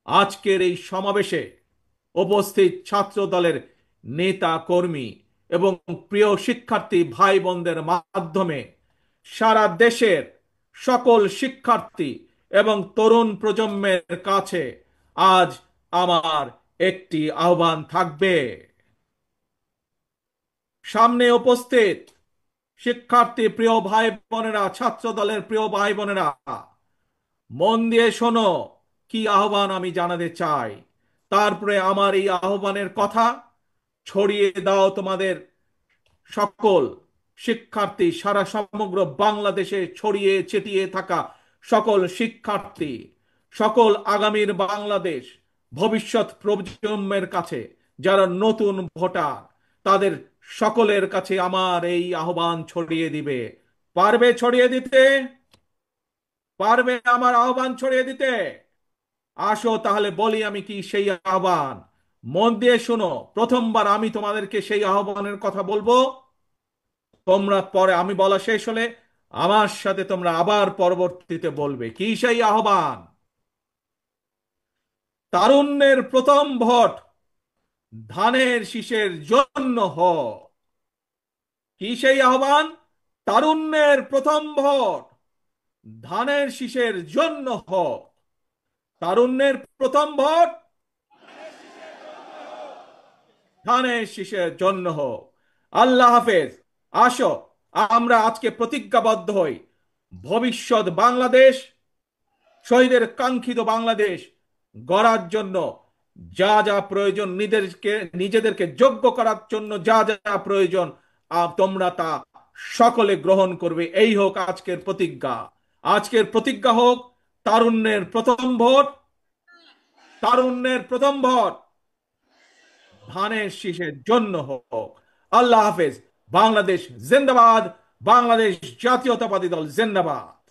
আজকের এই সমাবেশে উপস্থিত ছাত্র দলের নেতা কর্মী এবং প্রিয় শিক্ষার্থী ভাই বোনদের মাধ্যমে সারা দেশের সকল শিক্ষার্থী এবং তরুণ প্রজন্মের কাছে আজ আমার একটি আহ্বান থাকবে। সামনে উপস্থিত শিক্ষার্থী প্রিয় ভাই বোনেরা, ছাত্র দলের প্রিয় ভাই বোনেরা, মন দিয়ে শোনো কি আহ্বান আমি জানাতে চাই। তারপরে আমার এই আহ্বানের কথা ছড়িয়ে দাও তোমাদের সকল শিক্ষার্থী, সারা সমগ্র বাংলাদেশে ছড়িয়ে ছিটিয়ে থাকা সকল শিক্ষার্থী, সকল আগামীর বাংলাদেশ ভবিষ্যৎ প্রজন্মের কাছে যারা নতুন ভোটার, তাদের সকলের কাছে আমার এই আহ্বান ছড়িয়ে দিবে। পারবে ছড়িয়ে দিতে? পারবে আমার আহ্বান ছড়িয়ে দিতে? আসো তাহলে বলি আমি কি সেই আহ্বান। মন দিয়ে শোনো, প্রথমবার আমি তোমাদেরকে সেই আহ্বানের কথা বলবো, তোমরা পরে আমি বলা শেষ হলে আমার সাথে তোমরা আবার পরবর্তীতে বলবে কি সেই আহ্বান। তারুণ্যের প্রথম ভোট ধানের শীষের জন্য হোক। কি সেই আহ্বান? তারুণ্যের প্রথম ভোট ধানের শীষের জন্য হোক। তারুণ্যের প্রথম ভোট ধানের শীষের জন্য হোক। আল্লাহ হাফেজ। আসো আমরা আজকে প্রতিজ্ঞাবদ্ধ হই, ভবিষ্যৎ বাংলাদেশ, শহীদের কাঙ্ক্ষিত বাংলাদেশ গড়ার জন্য যা যা প্রয়োজন, নিজেদেরকে যোগ্য করার জন্য যা যা প্রয়োজন তোমরা তা সকলে গ্রহণ করবে। এই হোক আজকের প্রতিজ্ঞা। আজকের প্রতিজ্ঞা হোক তারুণ্যের প্রথম ভোট, তারুণ্যের প্রথম ভোট ধানের শীষের জন্য হোক। আল্লাহ হাফেজ। বাংলাদেশ জিন্দাবাদ। বাংলাদেশ জাতীয়তাবাদী দল জিন্দাবাদ।